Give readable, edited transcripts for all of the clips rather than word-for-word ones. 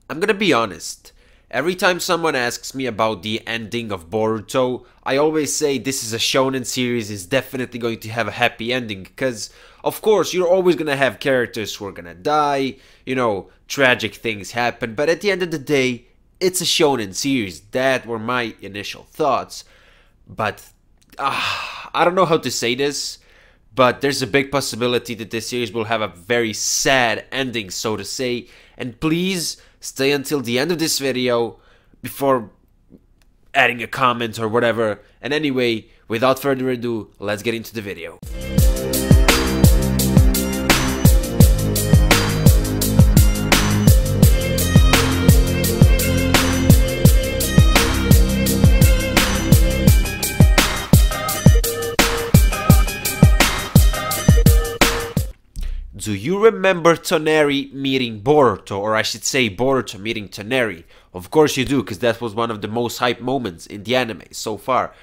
I'm gonna be honest. Every time someone asks me about the ending of Boruto, I always say this is a shonen series, is definitely going to have a happy ending, because of course you're always gonna have characters who are gonna die, tragic things happen, but at the end of the day, it's a shonen series. That were my initial thoughts. But I don't know how to say this, but there's a big possibility that this series will have a very sad ending, so to say. And please stay until the end of this video before adding a comment or whatever. And anyway, without further ado, let's get into the video. Do you remember Toneri meeting Boruto, or I should say Boruto meeting Toneri? Of course you do, because that was one of the most hyped moments in the anime so far.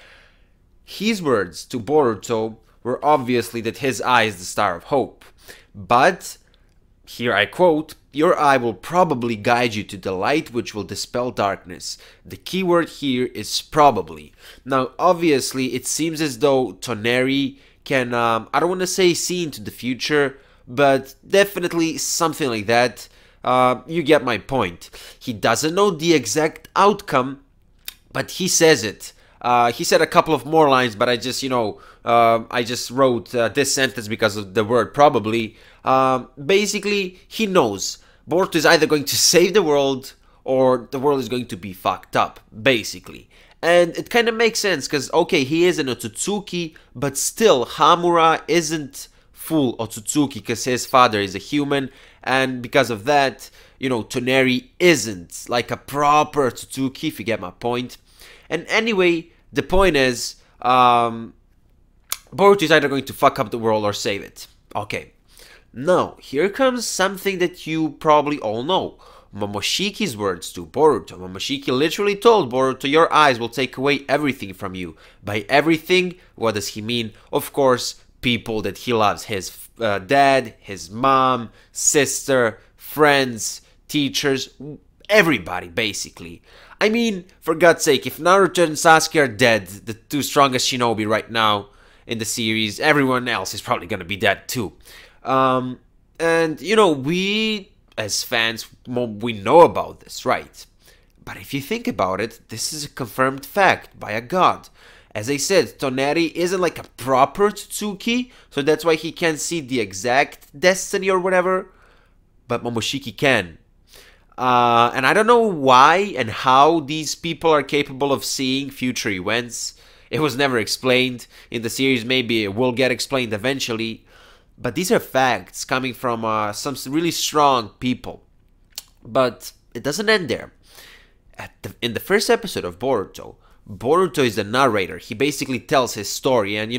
His words to Boruto were obviously that his eye is the star of hope. But, here I quote, "Your eye will probably guide you to the light which will dispel darkness." The key word here is probably. Now, obviously, it seems as though Toneri can, I don't want to say see into the future, but definitely something like that. You get my point. He doesn't know the exact outcome, but he says it. He said a couple of more lines, but I just, I just wrote this sentence because of the word probably. Basically, he knows Boruto is either going to save the world or the world is going to be fucked up, basically. And it kind of makes sense, because, okay, he is an Otsutsuki, but still, Hamura isn't full Otsutsuki because his father is a human, and because of that, Toneri isn't like a proper Otsutsuki, if you get my point. And anyway, the point is, Boruto is either going to fuck up the world or save it. Okay, now here comes something that you probably all know. Momoshiki's words to Boruto. Momoshiki literally told Boruto, "Your eyes will take away everything from you." By everything, what does he mean? Of course, people that he loves, his dad, his mom, sister, friends, teachers, everybody basically. I mean, for God's sake, if Naruto and Sasuke are dead, the two strongest shinobi right now in the series, everyone else is probably gonna be dead too. And we as fans, we know about this, right? But if you think about it, this is a confirmed fact by a god. As I said, Toneri isn't like a proper Otsutsuki, so that's why he can't see the exact destiny or whatever, but Momoshiki can. And I don't know why and how these people are capable of seeing future events. It was never explained in the series. Maybe it will get explained eventually, but these are facts coming from some really strong people. But it doesn't end there. In the first episode of Boruto, Boruto is the narrator. He basically tells his story, and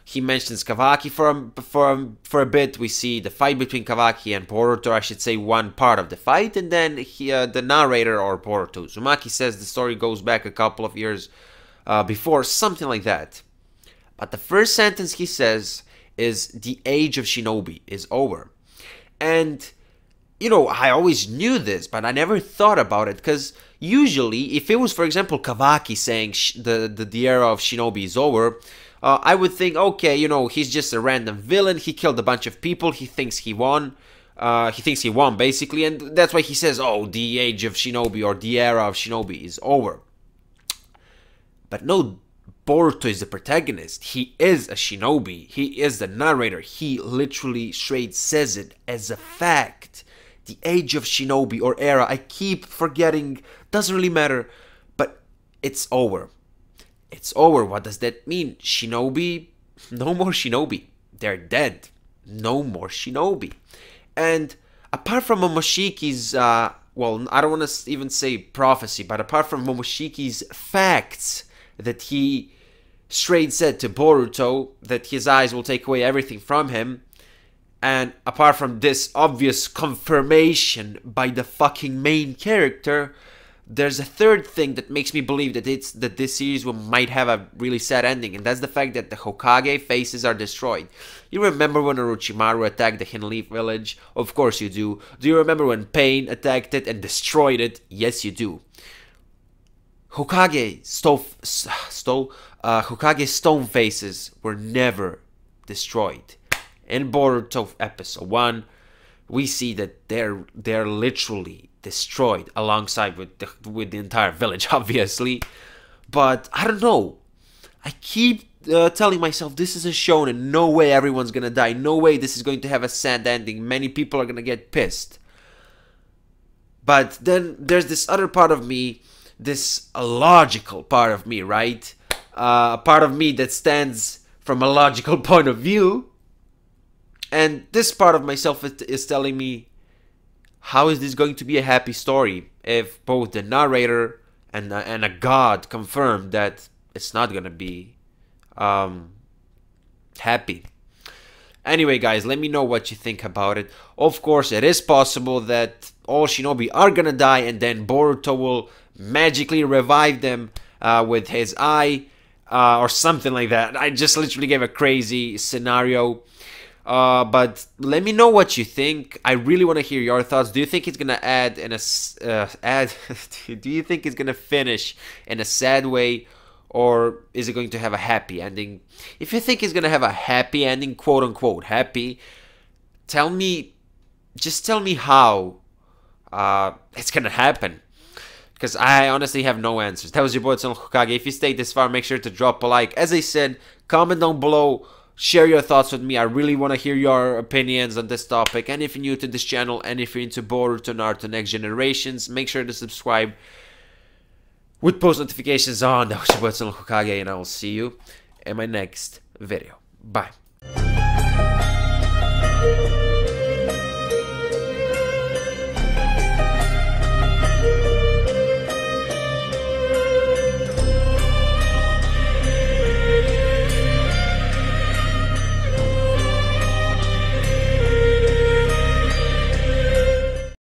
he mentions Kawaki for a bit. We see the fight between Kawaki and Boruto, I should say one part of the fight, and then the narrator, or Boruto Uzumaki, says the story goes back a couple of years before, something like that. But the first sentence he says is, "The age of shinobi is over." And I always knew this, but I never thought about it, because usually, if it was, for example, Kawaki saying the era of shinobi is over, I would think, okay, he's just a random villain, he killed a bunch of people, he thinks he won, basically, and that's why he says, oh, the age of shinobi, or the era of shinobi is over. But no, Boruto is the protagonist. He is a shinobi, he is the narrator, he literally straight says it as a fact. The age of shinobi or era, I keep forgetting, doesn't really matter, but it's over. It's over. What does that mean? Shinobi? No more shinobi. They're dead. No more shinobi. And apart from Momoshiki's, well, I don't want to even say prophecy, but apart from Momoshiki's facts that he straight said to Boruto, that his eyes will take away everything from him, and apart from this obvious confirmation by the fucking main character, there's a third thing that makes me believe that this series might have a really sad ending, and that's the fact that the Hokage faces are destroyed. You remember when Orochimaru attacked the Hinleaf village? Of course you do. Do you remember when Pain attacked it and destroyed it? Yes, you do. Hokage stone faces were never destroyed. In Boruto episode 1, we see that they're literally destroyed alongside with the entire village, obviously. But I don't know. I keep telling myself this is a shonen. No way everyone's gonna die. No way this is going to have a sad ending. Many people are gonna get pissed. But then there's this other part of me, this logical part of me, right? A part of me that stands from a logical point of view. And this part of myself is telling me, how is this going to be a happy story if both the narrator and a god confirm that it's not gonna be happy? Anyway, guys, let me know what you think about it. Of course, it is possible that all shinobi are gonna die and then Boruto will magically revive them with his eye or something like that. I just literally gave a crazy scenario. But let me know what you think. I really want to hear your thoughts. Do you think it's gonna add in a do you think it's gonna finish in a sad way, or is it going to have a happy ending? If you think it's gonna have a happy ending, quote unquote happy, just tell me how it's gonna happen, because I honestly have no answers. That was your boy Hokage. If you stayed this far, make sure to drop a like. As I said, comment down below. Share your thoughts with me. I really want to hear your opinions on this topic. And if you're new to this channel, and if you're into Boruto, Naruto, Next Generations, make sure to subscribe with post notifications on. That was your boy Hokage, and I will see you in my next video. Bye.